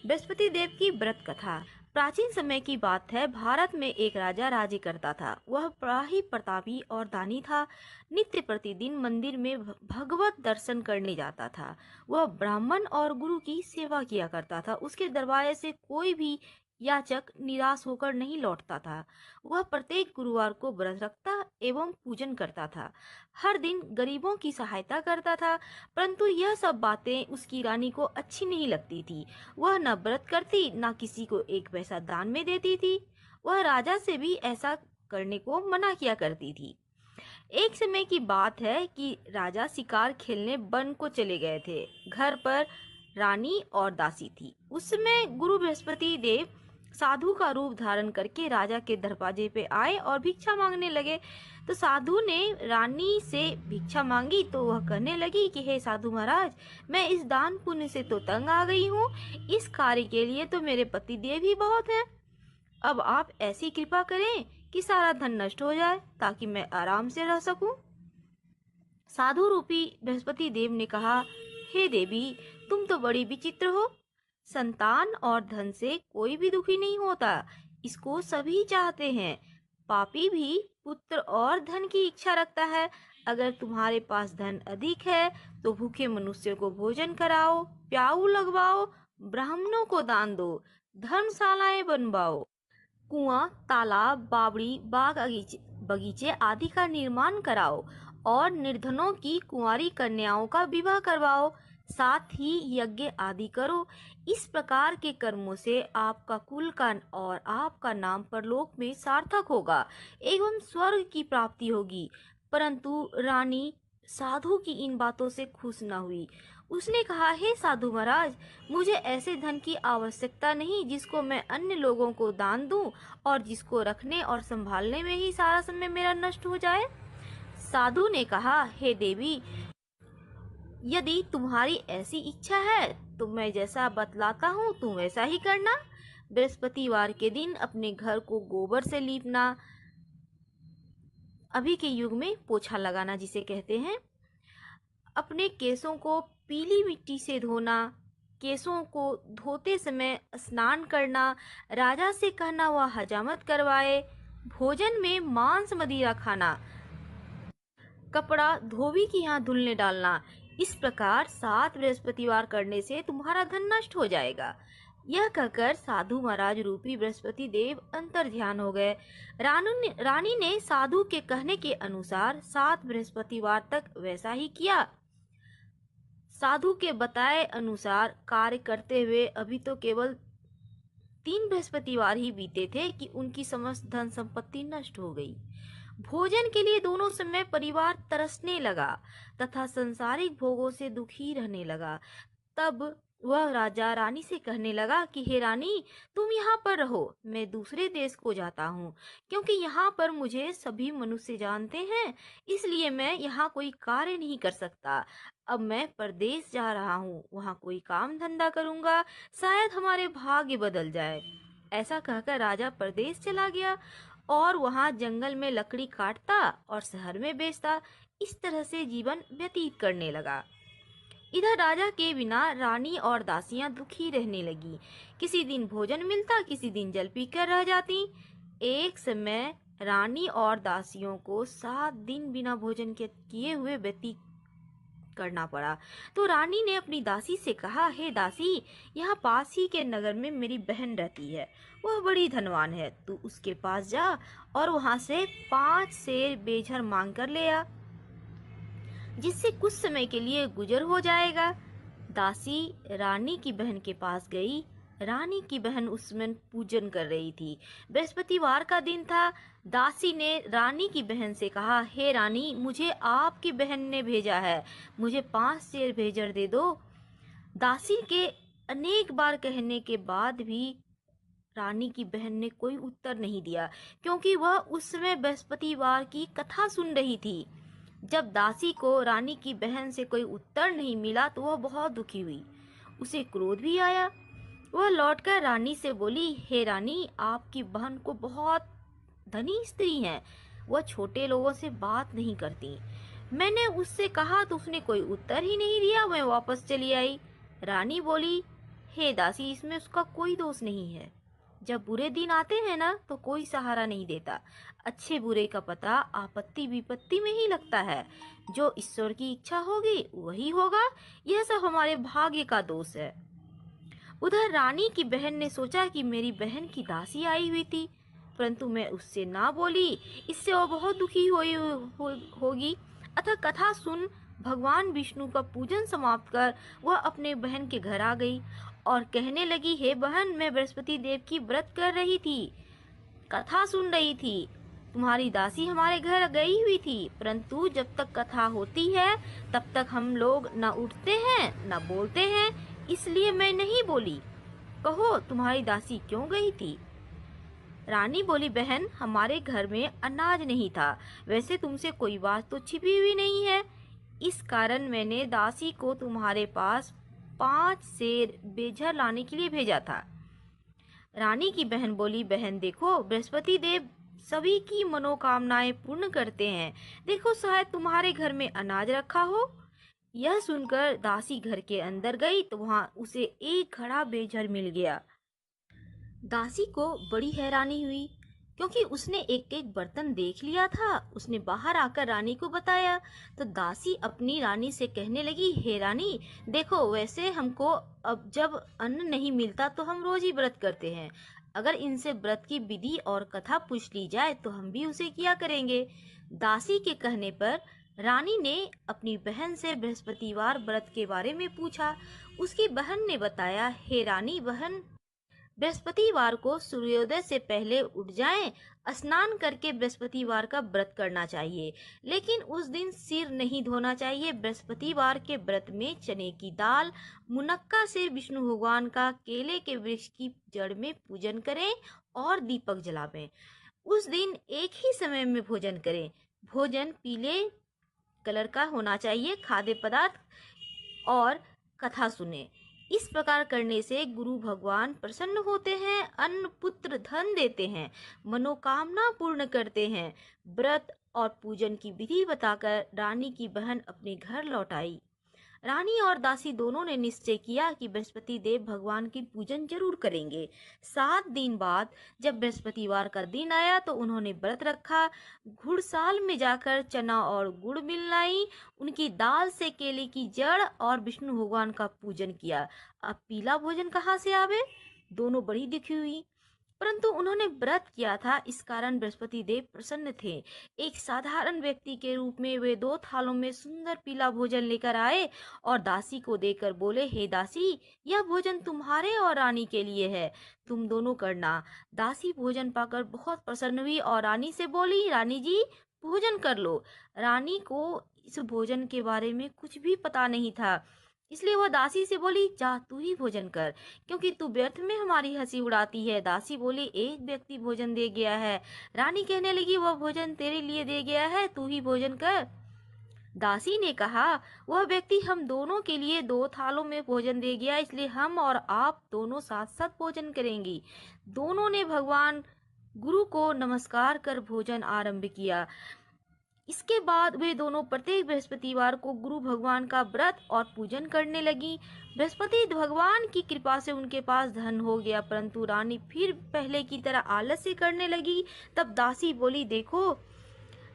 बृहस्पति देव की व्रत कथा। प्राचीन समय की बात है। भारत में एक राजा राज्य करता था। वह बड़ा ही प्रतापी और दानी था। नित्य प्रतिदिन मंदिर में भगवत दर्शन करने जाता था। वह ब्राह्मण और गुरु की सेवा किया करता था। उसके दरबार से कोई भी याचक निराश होकर नहीं लौटता था। वह प्रत्येक गुरुवार को व्रत रखता एवं पूजन करता था। हर दिन गरीबों की सहायता करता था। परंतु यह सब बातें उसकी रानी को अच्छी नहीं लगती थी। वह न व्रत करती न किसी को एक पैसा दान में देती थी। वह राजा से भी ऐसा करने को मना किया करती थी। एक समय की बात है कि राजा शिकार खेलने वन को चले गए थे। घर पर रानी और दासी थी। उस समय गुरु बृहस्पति देव साधु का रूप धारण करके राजा के दरवाजे पे आए और भिक्षा मांगने लगे। तो साधु ने रानी से भिक्षा मांगी तो वह कहने लगी कि हे साधु महाराज, मैं इस दान पुण्य से तो तंग आ गई हूँ। इस कार्य के लिए तो मेरे पति देव ही बहुत हैं। अब आप ऐसी कृपा करें कि सारा धन नष्ट हो जाए ताकि मैं आराम से रह सकूं। साधु रूपी बृहस्पति देव ने कहा, हे देवी, तुम तो बड़ी विचित्र हो। संतान और धन से कोई भी दुखी नहीं होता। इसको सभी चाहते हैं। पापी भी पुत्र और धन की इच्छा रखता है। अगर तुम्हारे पास धन अधिक है तो भूखे मनुष्य को भोजन कराओ, प्याऊ लगवाओ, ब्राह्मणों को दान दो, धर्मशालाएं बनवाओ, कुआं, तालाब, बावड़ी, बाग बगीचे आदि का निर्माण कराओ और निर्धनों की कुंवारी कन्याओं का विवाह करवाओ। साथ ही यज्ञ आदि करो। इस प्रकार के कर्मों से आपका कुल का और आपका नाम परलोक में सार्थक होगा एवं स्वर्ग की प्राप्ति होगी। परंतु रानी साधु की इन बातों से खुश न हुई। उसने कहा, हे साधु महाराज, मुझे ऐसे धन की आवश्यकता नहीं जिसको मैं अन्य लोगों को दान दूं और जिसको रखने और संभालने में ही सारा समय मेरा नष्ट हो जाए। साधु ने कहा, हे देवी, यदि तुम्हारी ऐसी इच्छा है तो मैं जैसा बतलाता हूँ तुम वैसा ही करना। बृहस्पतिवार के दिन अपने घर को गोबर से लीपना, अभी के युग में पोछा लगाना जिसे कहते हैं, अपने केसों को पीली मिट्टी से धोना, केसों को धोते समय स्नान करना, राजा से कहना वह हजामत करवाए, भोजन में मांस मदिरा खाना, कपड़ा धोबी की यहाँ धुलने डालना। इस प्रकार 7 बृहस्पतिवार करने से तुम्हारा धन नष्ट हो जाएगा। यह कहकर साधु महाराज रूपी बृहस्पति देव अंतर ध्यान हो गए। रानी ने साधु के कहने के अनुसार 7 बृहस्पतिवार तक वैसा ही किया। साधु के बताए अनुसार कार्य करते हुए अभी तो केवल 3 बृहस्पतिवार ही बीते थे कि उनकी समस्त धन संपत्ति नष्ट हो गई। भोजन के लिए दोनों समय परिवार तरसने लगा तथा संसारिक भोगों से दुखी रहने लगा। तब वह राजा रानी से कहने लगा कि हे रानी, तुम यहाँ पर रहो, मैं दूसरे देश को जाता हूँ, क्योंकि यहाँ पर मुझे सभी मनुष्य जानते हैं, इसलिए मैं यहाँ कोई कार्य नहीं कर सकता। अब मैं परदेश जा रहा हूँ, वहाँ कोई काम धंधा करूंगा, शायद हमारे भाग्य बदल जाए। ऐसा कहकर राजा परदेश चला गया और वहाँ जंगल में लकड़ी काटता और शहर में बेचता। इस तरह से जीवन व्यतीत करने लगा। इधर राजा के बिना रानी और दासियां दुखी रहने लगी। किसी दिन भोजन मिलता, किसी दिन जल पीकर रह जाती। एक समय रानी और दासियों को 7 दिन बिना भोजन के किए हुए व्यतीत करना पड़ा। तो रानी ने अपनी दासी से कहा, हे दासी, यहाँ पास ही के नगर में मेरी बहन रहती है। वह बड़ी धनवान है। तू उसके पास जा और वहां से 5 सेर बेझर मांग कर ले आ, जिससे कुछ समय के लिए गुजर हो जाएगा। दासी रानी की बहन के पास गई। रानी की बहन उस समय पूजन कर रही थी। बृहस्पतिवार का दिन था। दासी ने रानी की बहन से कहा, हे रानी, मुझे आपकी बहन ने भेजा है, मुझे 5 सेर भेजर दे दो। दासी के अनेक बार कहने के बाद भी रानी की बहन ने कोई उत्तर नहीं दिया, क्योंकि वह उस समय बृहस्पतिवार की कथा सुन रही थी। जब दासी को रानी की बहन से कोई उत्तर नहीं मिला तो वह बहुत दुखी हुई। उसे क्रोध भी आया। वह लौटकर रानी से बोली, हे रानी, आपकी बहन को बहुत धनी स्त्री है, वह छोटे लोगों से बात नहीं करती। मैंने उससे कहा तो उसने कोई उत्तर ही नहीं दिया, मैं वापस चली आई। रानी बोली, हे दासी, इसमें उसका कोई दोष नहीं है। जब बुरे दिन आते हैं ना तो कोई सहारा नहीं देता। अच्छे बुरे का पता आपत्ति विपत्ति में ही लगता है। जो ईश्वर की इच्छा होगी वही होगा। यह सब हमारे भाग्य का दोष है। उधर रानी की बहन ने सोचा कि मेरी बहन की दासी आई हुई थी, परंतु मैं उससे ना बोली, इससे वो बहुत दुखी होगी। अतः कथा सुन भगवान विष्णु का पूजन समाप्त कर वह अपने बहन के घर आ गई और कहने लगी, हे बहन, मैं बृहस्पति देव की व्रत कर रही थी, कथा सुन रही थी। तुम्हारी दासी हमारे घर गई हुई थी, परंतु जब तक कथा होती है तब तक हम लोग न उठते हैं न बोलते हैं, इसलिए मैं नहीं बोली। कहो, तुम्हारी दासी क्यों गई थी? रानी बोली, बहन, हमारे घर में अनाज नहीं था। वैसे तुमसे कोई बात तो छिपी हुई नहीं है। इस कारण मैंने दासी को तुम्हारे पास 5 सेर बेझर लाने के लिए भेजा था। रानी की बहन बोली, बहन देखो, बृहस्पति देव सभी की मनोकामनाएं पूर्ण करते हैं। देखो, शायद तुम्हारे घर में अनाज रखा हो। यह सुनकर दासी घर के अंदर गई तो वहां उसे एक घड़ा बेझर मिल गया। दासी को बड़ी हैरानी हुई, क्योंकि उसने एक एक बर्तन देख लिया था। उसने बाहर आकर रानी को बताया तो दासी अपनी रानी से कहने लगी, हे रानी, देखो, वैसे हमको अब जब अन्न नहीं मिलता तो हम रोज ही व्रत करते हैं। अगर इनसे व्रत की विधि और कथा पूछ ली जाए तो हम भी उसे किया करेंगे। दासी के कहने पर रानी ने अपनी बहन से बृहस्पतिवार व्रत के बारे में पूछा। उसकी बहन ने बताया, हे रानी बहन, बृहस्पतिवार को सूर्योदय से पहले उठ जाएं, स्नान करके बृहस्पतिवार का व्रत करना चाहिए, लेकिन उस दिन सिर नहीं धोना चाहिए। बृहस्पतिवार के व्रत में चने की दाल, मुनक्का से विष्णु भगवान का केले के वृक्ष की जड़ में पूजन करें और दीपक जलावें। उस दिन एक ही समय में भोजन करें। भोजन पीले कलर का होना चाहिए। खाद्य पदार्थ और कथा सुने। इस प्रकार करने से गुरु भगवान प्रसन्न होते हैं, अन्न पुत्र धन देते हैं, मनोकामना पूर्ण करते हैं। व्रत और पूजन की विधि बताकर रानी की बहन अपने घर लौट आई। रानी और दासी दोनों ने निश्चय किया कि बृहस्पति देव भगवान की पूजन जरूर करेंगे। 7 दिन बाद जब बृहस्पतिवार का दिन आया तो उन्होंने व्रत रखा। घुड़साल में जाकर चना और गुड़ मिल लाई, उनकी दाल से केले की जड़ और विष्णु भगवान का पूजन किया। अब पीला भोजन कहाँ से आवे? दोनों बड़ी दुखी हुई, परंतु उन्होंने व्रत किया था, इस कारण बृहस्पति देव प्रसन्न थे। एक साधारण व्यक्ति के रूप में वे 2 थालों में सुंदर पीला भोजन लेकर आए और दासी को देकर बोले, हे दासी, यह भोजन तुम्हारे और रानी के लिए है, तुम दोनों करना। दासी भोजन पाकर बहुत प्रसन्न हुई और रानी से बोली, रानी जी, भोजन कर लो। रानी को इस भोजन के बारे में कुछ भी पता नहीं था, इसलिए वह दासी से बोली, जा तू ही भोजन कर, क्योंकि तू व्यर्थ में हमारी हंसी उड़ाती है। दासी बोली, एक व्यक्ति भोजन दे गया है। रानी कहने लगी, वह भोजन तेरे लिए दे गया है, तू ही भोजन कर। दासी ने कहा, वह व्यक्ति हम दोनों के लिए 2 थालों में भोजन दे गया, इसलिए हम और आप दोनों साथ साथ भोजन करेंगी। दोनों ने भगवान गुरु को नमस्कार कर भोजन आरंभ किया। इसके बाद वे दोनों प्रत्येक बृहस्पतिवार को गुरु भगवान का व्रत और पूजन करने लगी। बृहस्पति भगवान की कृपा से उनके पास धन हो गया, परंतु रानी फिर पहले की तरह आलस्य करने लगी। तब दासी बोली, देखो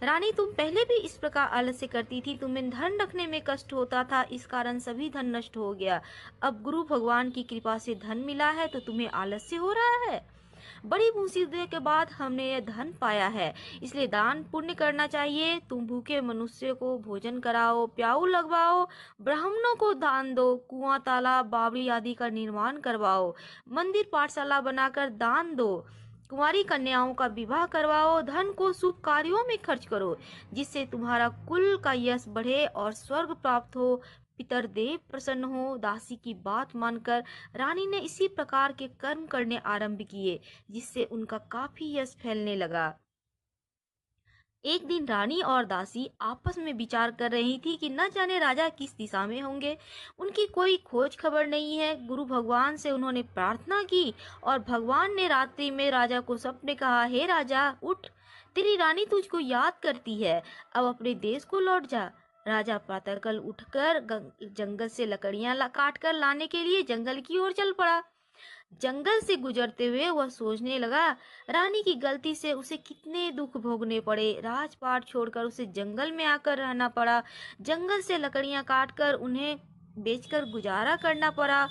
रानी, तुम पहले भी इस प्रकार आलस्य करती थी, तुम्हें धन रखने में कष्ट होता था, इस कारण सभी धन नष्ट हो गया। अब गुरु भगवान की कृपा से धन मिला है तो तुम्हें आलस्य हो रहा है। बड़ी मुसीबत के बाद हमने यह धन पाया है, इसलिए दान पुण्य करना चाहिए। तुम भूखे मनुष्य को भोजन कराओ, प्याऊ लगवाओ, ब्राह्मणों को दान दो, कुआं, तालाब, बावड़ी आदि का निर्माण करवाओ, मंदिर पाठशाला बनाकर दान दो, कुंवारी कन्याओं का विवाह करवाओ, धन को शुभ कार्यों में खर्च करो, जिससे तुम्हारा कुल का यश बढ़े और स्वर्ग प्राप्त हो, पितरदेव प्रसन्न हो। दासी की बात मानकर रानी ने इसी प्रकार के कर्म करने आरंभ किए, जिससे उनका काफी यश फैलने लगा। एक दिन रानी और दासी आपस में विचार कर रही थी कि न जाने राजा किस दिशा में होंगे। उनकी कोई खोज खबर नहीं है। गुरु भगवान से उन्होंने प्रार्थना की और भगवान ने रात्रि में राजा को सपने कहा, हे राजा, उठ, तेरी रानी तुझको याद करती है, अब अपने देश को लौट जा। राजा प्रातःकाल उठकर जंगल से लकड़ियां काट कर लाने के लिए जंगल की ओर चल पड़ा। जंगल से गुजरते हुए वह सोचने लगा, रानी की गलती से उसे कितने दुख भोगने पड़े। राजपाट छोड़कर उसे जंगल में आकर रहना पड़ा। जंगल से लकड़ियां काटकर उन्हें बेचकर गुजारा करना पड़ा।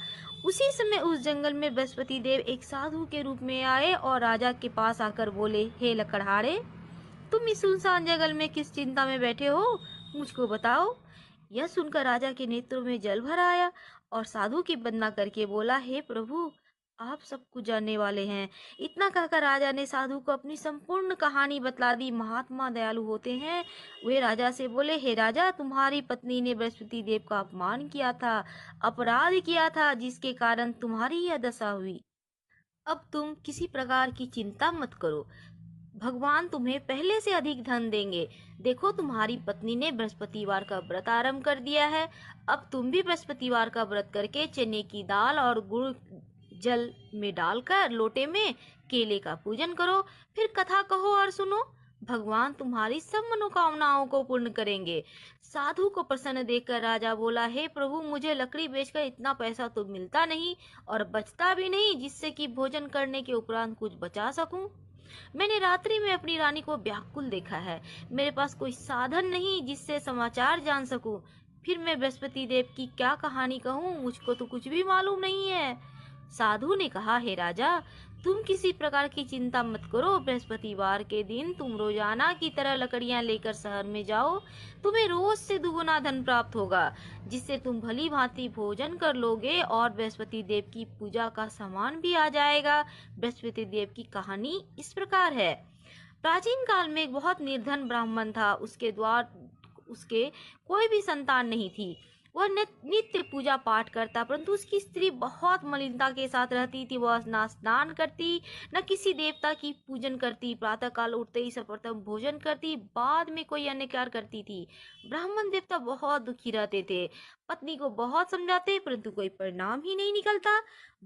उसी समय उस जंगल में बृहस्पति देव एक साधु के रूप में आए और राजा के पास आकर बोले, हे लकड़हारे, तुम इस सुनसान जंगल में किस चिंता में बैठे हो, मुझको बताओ। यह सुनकर राजा के नेत्रों में जल भर आया और साधु की वंदना करके बोला, हे प्रभु, आप सब कुछ जानने वाले हैं। इतना कहकर राजा ने साधु को अपनी संपूर्ण कहानी बतला दी। महात्मा दयालु होते हैं। वे राजा से बोले, हे राजा, तुम्हारी पत्नी ने बृहस्पति देव का अपमान किया था, अपराध किया था, जिसके कारण तुम्हारी यह दशा हुई। अब तुम किसी प्रकार की चिंता मत करो, भगवान तुम्हें पहले से अधिक धन देंगे। देखो, तुम्हारी पत्नी ने बृहस्पतिवार का व्रत आरंभ कर दिया है। अब तुम भी बृहस्पतिवार का व्रत करके चने की दाल और गुड़ जल में डालकर लोटे में केले का पूजन करो, फिर कथा कहो और सुनो। भगवान तुम्हारी सब मनोकामनाओं को पूर्ण करेंगे। साधु को प्रसन्न देखकर राजा बोला, हे प्रभु, मुझे लकड़ी बेचकर इतना पैसा तो मिलता नहीं और बचता भी नहीं जिससे कि भोजन करने के उपरांत कुछ बचा सकूं। मैंने रात्रि में अपनी रानी को व्याकुल देखा है। मेरे पास कोई साधन नहीं जिससे समाचार जान सकूं। फिर मैं बृहस्पति देव की क्या कहानी कहूं, मुझको तो कुछ भी मालूम नहीं है। साधु ने कहा, हे राजा, तुम किसी प्रकार की चिंता मत करो। बृहस्पतिवार के दिन तुम रोजाना की तरह लकड़ियां लेकर शहर में जाओ। तुम्हें रोज से दुगुना धन प्राप्त होगा, जिससे तुम भली भांति भोजन कर लोगे और बृहस्पति देव की पूजा का सामान भी आ जाएगा। बृहस्पति देव की कहानी इस प्रकार है। प्राचीन काल में एक बहुत निर्धन ब्राह्मण था। उसके कोई भी संतान नहीं थी। वह नित्य पूजा पाठ करता, परंतु उसकी स्त्री बहुत मलिनता के साथ रहती थी। वह न स्नान करती, न किसी देवता की पूजन करती। प्रातः काल उठते ही सर्वप्रथम भोजन करती, बाद में कोई अन्य कार्य करती थी। ब्राह्मण देवता बहुत दुखी रहते थे। पत्नी को बहुत समझाते, परंतु कोई परिणाम ही नहीं निकलता।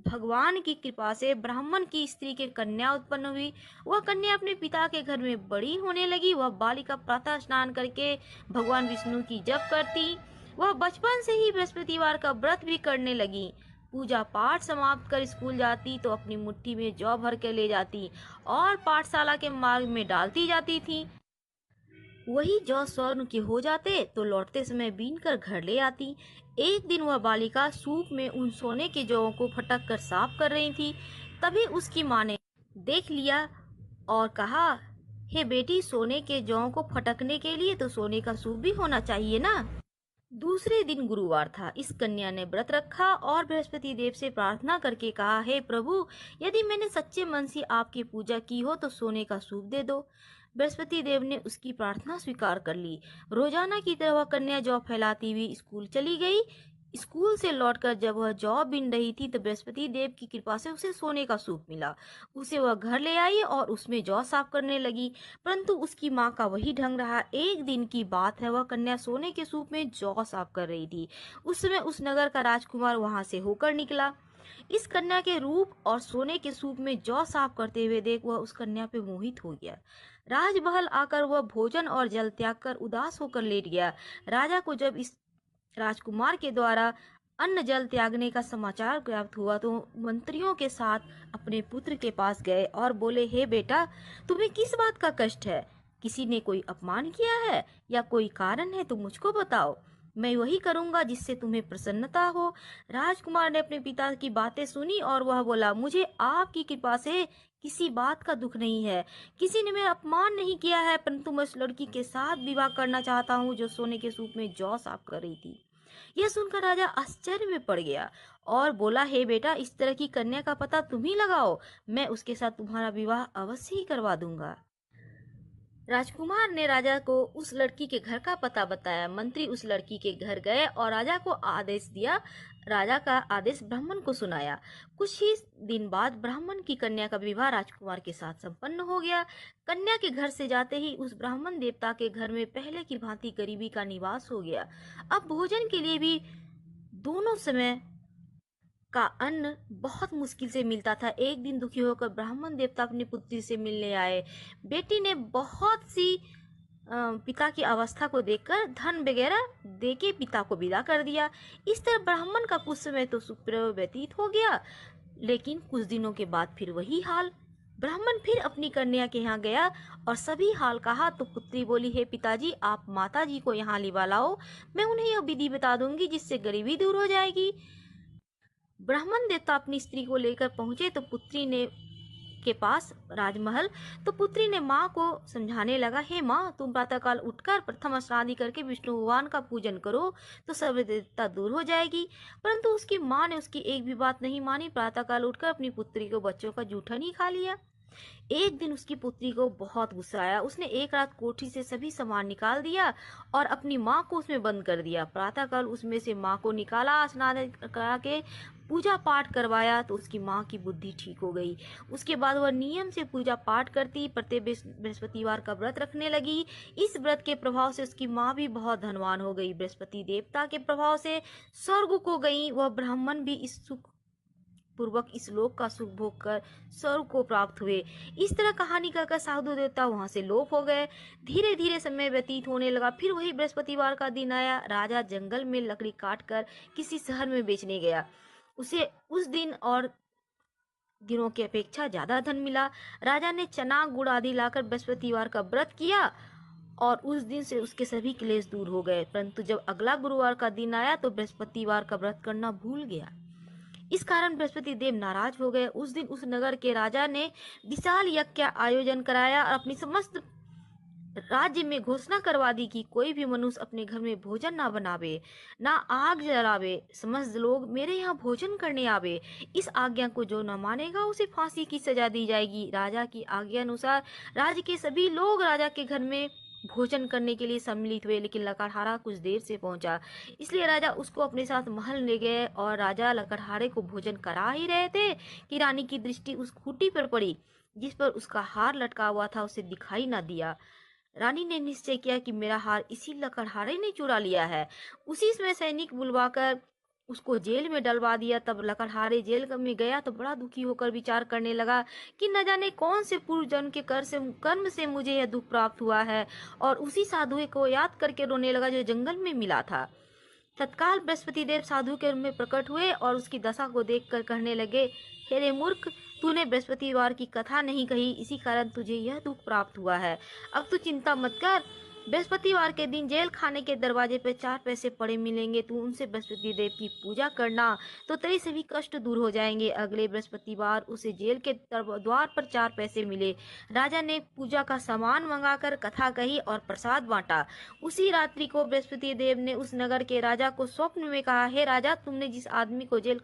भगवान की कृपा से ब्राह्मण की स्त्री के कन्या उत्पन्न हुई। वह कन्या अपने पिता के घर में बड़ी होने लगी। वह बालिका प्रातः स्नान करके भगवान विष्णु की जप करती। वह बचपन से ही बृहस्पतिवार का व्रत भी करने लगी। पूजा पाठ समाप्त कर स्कूल जाती तो अपनी मुट्ठी में जौ भर के ले जाती और पाठशाला के मार्ग में डालती जाती थी। वही जौ स्वर्ण के हो जाते तो लौटते समय बीन कर घर ले आती। एक दिन वह बालिका सूप में उन सोने के जौं को फटक कर साफ कर रही थी। तभी उसकी माँ ने देख लिया और कहा, हे बेटी, सोने के जौं को फटकने के लिए तो सोने का सूप भी होना चाहिए ना। दूसरे दिन गुरुवार था। इस कन्या ने व्रत रखा और बृहस्पति देव से प्रार्थना करके कहा, हे प्रभु, यदि मैंने सच्चे मन से आपकी पूजा की हो तो सोने का सूप दे दो। बृहस्पति देव ने उसकी प्रार्थना स्वीकार कर ली। रोजाना की तरह वह कन्या जौ फैलाती हुई स्कूल चली गई। स्कूल से लौटकर जब वह जौ बीन रही थी तो बृहस्पति देव की कृपा से उसे सोने का सूप मिला। उसे वह घर ले आई और उसमें जौ साफ करने लगी, परंतु उसकी माँ का वही ढंग रहा। एक दिन की बात है, वह कन्या सोने के सूप में जौ साफ कर रही थी। उस समय उस नगर का राजकुमार वहां से होकर निकला। इस कन्या के रूप और सोने के सूप में जौ साफ करते हुए देख वह उस कन्या पे मोहित हो गया। राजमहल आकर वह भोजन और जल त्याग कर उदास होकर लेट गया। राजा को जब इस राजकुमार के द्वारा अन्न जल त्यागने का समाचार प्राप्त हुआ तो मंत्रियों के साथ अपने पुत्र के पास गए और बोले, हे बेटा, तुम्हें किस बात का कष्ट है? किसी ने कोई अपमान किया है या कोई कारण है तो मुझको बताओ, मैं वही करूंगा जिससे तुम्हें प्रसन्नता हो। राजकुमार ने अपने पिता की बातें सुनी और वह बोला, मुझे आपकी कृपा से किसी बात का दुख नहीं है। किसी ने मेरा अपमान नहीं किया है, परंतु मैं उस लड़की के साथ विवाह करना चाहता हूँ जो सोने के सूप में जौ साफ कर रही थी। यह सुनकर राजा आश्चर्य में पड़ गया और बोला, हे बेटा, इस तरह की कन्या का पता तुम ही लगाओ, मैं उसके साथ तुम्हारा विवाह अवश्य ही करवा दूंगा। राजकुमार ने राजा को उस लड़की के घर का पता बताया। मंत्री उस लड़की के घर गए और राजा को आदेश दिया। राजा का आदेश ब्राह्मण को सुनाया। कुछ ही दिन बाद ब्राह्मण की कन्या का विवाह राजकुमार के साथ संपन्न हो गया। कन्या के घर से जाते ही उस ब्राह्मण देवता के घर में पहले की भांति गरीबी का निवास हो गया। अब भोजन के लिए भी दोनों समय का अन्न बहुत मुश्किल से मिलता था। एक दिन दुखी होकर ब्राह्मण देवता अपनी पुत्री से मिलने आए। बेटी ने बहुत सी पिता की अवस्था को देखकर धन वगैरह देके पिता को विदा कर दिया। इस तरह ब्राह्मण का कुछ समय तो सुखपूर्वक व्यतीत हो गया, लेकिन कुछ दिनों के बाद फिर वही हाल। ब्राह्मण फिर अपनी कन्या के यहाँ गया और सभी हाल कहा तो पुत्री बोली, हे पिताजी, आप माता जी को यहाँ लिवा लाओ, मैं उन्हें यह विधि बता दूंगी जिससे गरीबी दूर हो जाएगी। ब्राह्मण देवता अपनी स्त्री को लेकर पहुंचे तो पुत्री ने के पास राजमहल, तो पुत्री ने माँ को समझाने लगा, हे माँ, तुम प्रातःकाल उठकर प्रथम स्नादि करके विष्णु भगवान का पूजन करो तो सर्व देवता दूर हो जाएगी। परंतु उसकी माँ ने उसकी एक भी बात नहीं मानी। प्रातःकाल उठकर अपनी पुत्री को बच्चों का जूठन ही खा लिया। एक दिन उसकी पुत्री को बहुत गुस्सा आया। उसने एक रात कोठी से सभी सामान निकाल दिया और अपनी माँ को उसमें बंद कर दिया। प्रातःकाल उसमें से माँ को निकाला, स्नान करा के पूजा पाठ करवाया तो उसकी माँ की बुद्धि ठीक हो गई। उसके बाद वह नियम से पूजा पाठ करती, प्रत्येक बृहस्पतिवार का व्रत रखने लगी। इस व्रत के प्रभाव से उसकी माँ भी बहुत धनवान हो गई। बृहस्पति देवता के प्रभाव से स्वर्ग को गई। वह ब्राह्मण भी इस सुख पूर्वक इस लोक का सुख भोग कर स्वर्ग को प्राप्त हुए। इस तरह कहानी कहकर साधु देवता वहां से लोप हो गए। धीरे धीरे समय व्यतीत होने लगा। फिर वही बृहस्पतिवार का दिन आया। राजा जंगल में लकड़ी काट कर किसी शहर में बेचने गया। उसे उस दिन और दिनों की अपेक्षा ज्यादा धन मिला। राजा ने चना गुड़ आदि लाकर बृहस्पतिवार का व्रत किया और उस दिन से उसके सभी क्लेश दूर हो गए। परंतु जब अगला गुरुवार का दिन आया तो बृहस्पतिवार का व्रत करना भूल गया। इस कारण बृहस्पति देव नाराज हो गए। उस दिन उस नगर के राजा ने विशाल यज्ञ का आयोजन कराया और अपनी समस्त राज्य में घोषणा करवा दी कि कोई भी मनुष्य अपने घर में भोजन ना बनावे, ना आग जलावे, समस्त लोग मेरे यहाँ भोजन करने आवे। इस आज्ञा को जो न मानेगा उसे फांसी की सजा दी जाएगी। राजा की आज्ञा अनुसार राज्य के सभी लोग राजा के घर में भोजन करने के लिए सम्मिलित हुए, लेकिन लकड़हारा कुछ देर से पहुंचा, इसलिए राजा उसको अपने साथ महल ले गए। और राजा लकड़हारे को भोजन करा ही रहे थे कि रानी की दृष्टि उस खूंटी पर पड़ी जिस पर उसका हार लटका हुआ था। उसे दिखाई न दिया। रानी ने निश्चय किया कि मेरा हार इसी लकड़हारे ने चुरा लिया है। उसी समय सैनिक बुलवाकर उसको जेल में डलवा दिया। तब लकड़हारे जेल में गया तो बड़ा दुखी होकर विचार करने लगा कि न जाने कौन से पूर्व जन्म के कर्म से मुझे यह दुख प्राप्त हुआ है, और उसी साधु को याद करके रोने लगा जो जंगल में मिला था। तत्काल बृहस्पति देव साधु के रूप में प्रकट हुए और उसकी दशा को देखकर कहने लगे, हे रे मूर्ख, तूने बृहस्पतिवार की कथा नहीं कही, इसी कारण तुझे यह दुख प्राप्त हुआ है। अब तू चिंता मत कर। बृहस्पतिवार के दिन जेल खाने के दरवाजे पर 4 पैसे पड़े मिलेंगे। तू उनसे बृहस्पति देव की पूजा करना तो तेरे सभी कष्ट दूर हो जाएंगे। अगले बृहस्पतिवार उसे जेल के द्वार पर 4 पैसे मिले। राजा ने पूजा का सामान मंगाकर कथा कही और प्रसाद बांटा। उसी रात्रि को बृहस्पति देव ने उस नगर के राजा को स्वप्न में कहा, हे राजा, तुमने जिस आदमी को जेल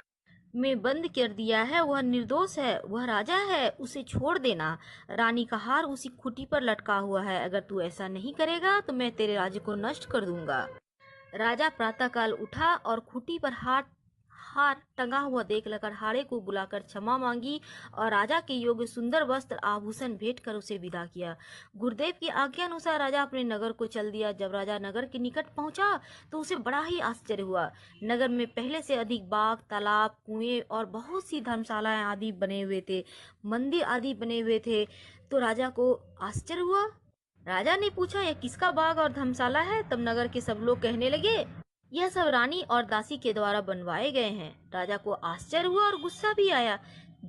में बंद कर दिया है वह निर्दोष है, वह राजा है, उसे छोड़ देना। रानी का हार उसी खूंटी पर लटका हुआ है। अगर तू ऐसा नहीं करेगा तो मैं तेरे राज्य को नष्ट कर दूंगा। राजा प्रातःकाल उठा और खूंटी पर हार टंगा हुआ देख लकड़हारे को बुलाकर क्षमा मांगी और राजा के योग्य सुंदर वस्त्र आभूषण भेंट कर उसे विदा किया। गुरुदेव की आज्ञा अनुसार राजा अपने नगर को चल दिया। जब राजा नगर के निकट पहुंचा तो उसे बड़ा ही आश्चर्य हुआ। नगर में पहले से अधिक बाग, तालाब, कुएं और बहुत सी धर्मशालाएं आदि बने हुए थे, मंदिर आदि बने हुए थे। तो राजा को आश्चर्य हुआ। राजा ने पूछा, यह किसका बाग और धर्मशाला है? तब नगर के सब लोग कहने लगे, यह सब रानी और दासी के द्वारा बनवाए गए हैं। राजा को आश्चर्य हुआ और गुस्सा भी आया।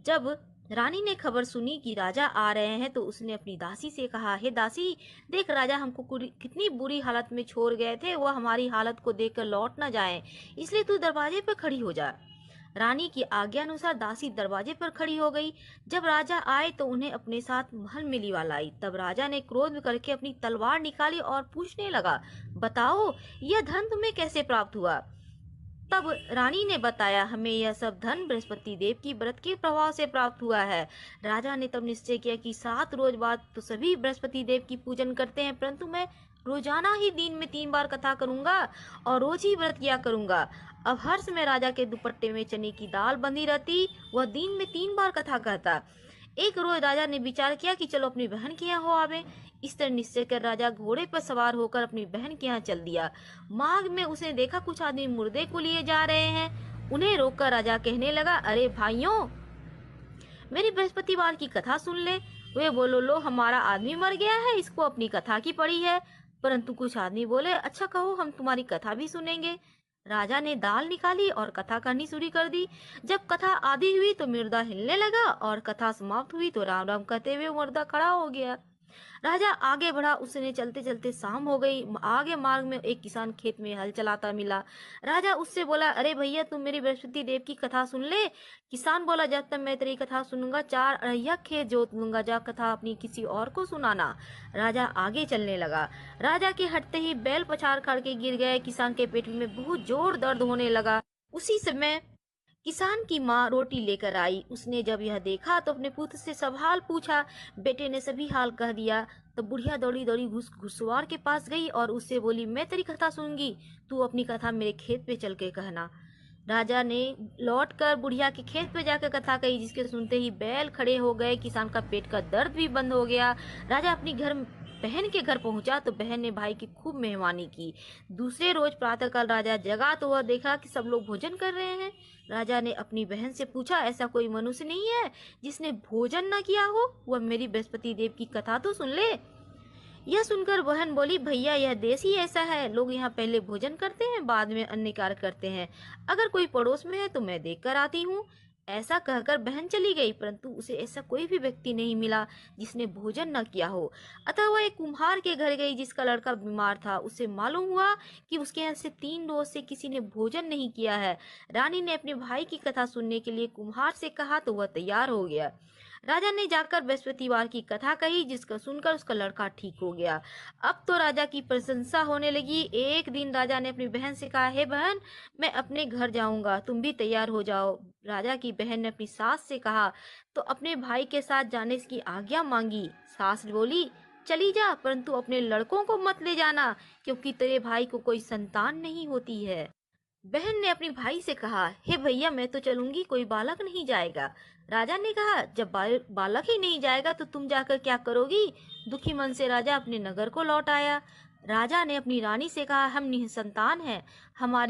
जब रानी ने खबर सुनी कि राजा आ रहे हैं तो उसने अपनी दासी से कहा, हे दासी, देख, राजा हमको कितनी बुरी हालत में छोड़ गए थे, वह हमारी हालत को देखकर लौट न जाएं, इसलिए तू दरवाजे पर खड़ी हो जा। रानी की आज्ञा अनुसार दासी दरवाजे पर खड़ी हो गई। जब राजा आए तो उन्हें अपने साथ महल में लिवा लाई। तब राजा ने क्रोध करके अपनी तलवार निकाली और पूछने लगा, बताओ, यह धन तुम्हें कैसे प्राप्त हुआ? तब रानी ने बताया, हमें यह सब धन बृहस्पति देव की व्रत के प्रभाव से प्राप्त हुआ है। राजा ने तब निश्चय किया कि 7 रोज बाद तो सभी बृहस्पति देव की पूजन करते हैं, परंतु मैं रोजाना ही दिन में 3 बार कथा करूंगा और रोज ही व्रत किया करूंगा। अब हर समय राजा के दुपट्टे में चने की दाल बंधी रहती, वह दिन में 3 बार कथा कहता। एक रोज राजा ने विचार किया कि चलो अपनी बहन के यहाँ हो आवे। इस तरह निश्चय कर राजा घोड़े पर सवार होकर अपनी बहन के यहाँ चल दिया। मार्ग में उसने देखा कुछ आदमी मुर्दे को लिए जा रहे हैं। उन्हें रोककर राजा कहने लगा, अरे भाइयों, मेरी बृहस्पतिवार की कथा सुन ले। वे बोलो, लो, हमारा आदमी मर गया है, इसको अपनी कथा की पड़ी है। परंतु कुछ आदमी बोले, अच्छा कहो, हम तुम्हारी कथा भी सुनेंगे। राजा ने दाल निकाली और कथा करनी शुरू कर दी। जब कथा आधी हुई तो मुर्दा हिलने लगा और कथा समाप्त हुई तो राम राम कहते हुए मुर्दा खड़ा हो गया। राजा आगे बढ़ा, उसने चलते चलते शाम हो गई। आगे मार्ग में एक किसान खेत में हल चलाता मिला। राजा उससे बोला, अरे भैया, तुम मेरी बृहस्पति देव की कथा सुन ले। किसान बोला, जब तक मैं तेरी कथा सुनूंगा 4 अढ़ैया खेत जोत लूंगा, जा कथा अपनी किसी और को सुनाना। राजा आगे चलने लगा। राजा के हटते ही बैल पछाड़ करके गिर गए। किसान के पेट में बहुत जोर दर्द होने लगा। उसी समय किसान की माँ रोटी लेकर आई। उसने जब यह देखा तो अपने पुत्र से सब हाल पूछा। बेटे ने सभी हाल कह दिया। तो बुढ़िया दौड़ी दौड़ी घुड़सवार के पास गई और उससे बोली, मैं तेरी कथा सुनूंगी, तू अपनी कथा मेरे खेत पे चल के कहना। राजा ने लौटकर बुढ़िया के खेत पे जाकर कथा कही, जिसके सुनते ही बैल खड़े हो गए। किसान का पेट का दर्द भी बंद हो गया। राजा अपनी बहन के घर पहुंचा तो बहन ने भाई की खूब मेहमानी की। दूसरे रोज प्रातःकाल राजा जगा तो वह देखा कि सब लोग भोजन कर रहे हैं। राजा ने अपनी बहन से पूछा, ऐसा कोई मनुष्य नहीं है जिसने भोजन न किया हो? वह मेरी बृहस्पति देव की कथा तो सुन ले। यह सुनकर बहन बोली, भैया, यह देश ही ऐसा है, लोग यहाँ पहले भोजन करते हैं, बाद में अन्य कार्य करते हैं। अगर कोई पड़ोस में है तो मैं देख कर आती हूँ। ऐसा कहकर बहन चली गई, परंतु उसे ऐसा कोई भी व्यक्ति नहीं मिला जिसने भोजन न किया हो। अतः वह एक कुम्हार के घर गई जिसका लड़का बीमार था। उसे मालूम हुआ कि उसके यहाँ से 3 रोज से किसी ने भोजन नहीं किया है। रानी ने अपने भाई की कथा सुनने के लिए कुम्हार से कहा तो वह तैयार हो गया। राजा ने जाकर बृहस्पतिवार की कथा कही, जिसका सुनकर उसका लड़का ठीक हो गया। अब तो राजा की प्रशंसा होने लगी। एक दिन राजा ने अपनी बहन से कहा, हे बहन, मैं अपने घर जाऊंगा, तुम भी तैयार हो जाओ। राजा की बहन ने अपनी सास से कहा तो अपने भाई के साथ जाने की आज्ञा मांगी। सास बोली, चली जा, परंतु अपने लड़कों को मत ले जाना, क्योंकि तेरे भाई को कोई संतान नहीं होती है। बहन ने अपने भाई से कहा, हे भैया, मैं तो चलूंगी, कोई बालक नहीं जाएगा। राजा ने कहा, जब बालक ही नहीं जाएगा तो तुम जाकर क्या करोगी? दुखी मन से राजा अपने नगर को लौट आया। राजा ने अपनी रानी से कहा, हम निसंतान हैं,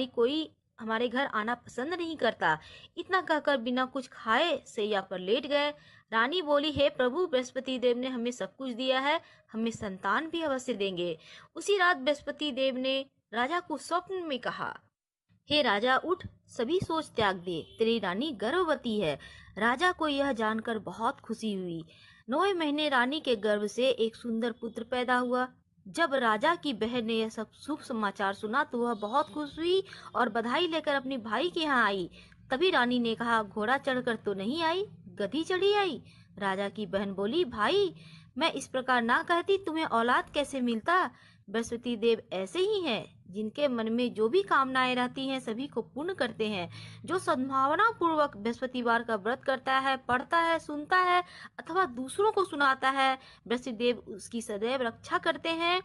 कोई हमारे घर आना पसंद नहीं करता। इतना कहकर बिना कुछ खाए सैया पर लेट गए। रानी बोली, हे प्रभु, बृहस्पति देव ने हमें सब कुछ दिया है, हमें संतान भी अवश्य देंगे। उसी रात बृहस्पति देव ने राजा को स्वप्न में कहा, हे राजा, उठ, सभी सोच त्याग दे, तेरी रानी गर्भवती है। राजा को यह जानकर बहुत खुशी हुई। 9 महीने रानी के गर्भ से एक सुंदर पुत्र पैदा हुआ। जब राजा की बहन ने यह सब शुभ समाचार सुना तो वह बहुत खुश हुई और बधाई लेकर अपने भाई के यहाँ आई। तभी रानी ने कहा, घोड़ा चढ़कर तो नहीं आई, गधी चढ़ी आई। राजा की बहन बोली, भाई, मैं इस प्रकार ना कहती, तुम्हें औलाद कैसे मिलता? बृहस्पति देव ऐसे ही हैं, जिनके मन में जो भी कामनाएं रहती हैं सभी को पूर्ण करते हैं। जो सद्भावना पूर्वक बृहस्पतिवार का व्रत करता है, पढ़ता है, सुनता है अथवा दूसरों को सुनाता है, बृहस्पति देव उसकी सदैव रक्षा करते हैं।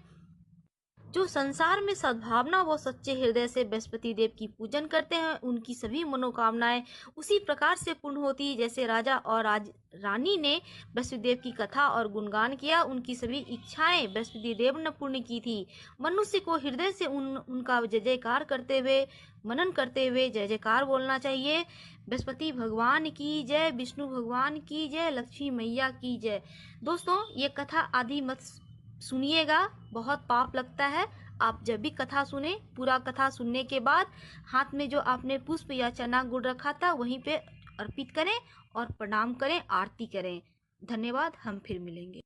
जो संसार में सद्भावना व सच्चे हृदय से बृहस्पति देव की पूजन करते हैं, उनकी सभी मनोकामनाएं उसी प्रकार से पूर्ण होती है जैसे राजा और रानी ने बृहस्पति देव की कथा और गुणगान किया। उनकी सभी इच्छाएं बृहस्पति देव ने पूर्ण की थी। मनुष्य को हृदय से उनका जय जयकार करते हुए, मनन करते हुए जय जयकार बोलना चाहिए। बृहस्पति भगवान की जय, विष्णु भगवान की जय, लक्ष्मी मैया की जय। दोस्तों, ये कथा आदि मत सुनिएगा, बहुत पाप लगता है। आप जब भी कथा सुने, पूरा कथा सुनने के बाद हाथ में जो आपने पुष्प या चना गुड़ रखा था वहीं पे अर्पित करें और प्रणाम करें, आरती करें। धन्यवाद, हम फिर मिलेंगे।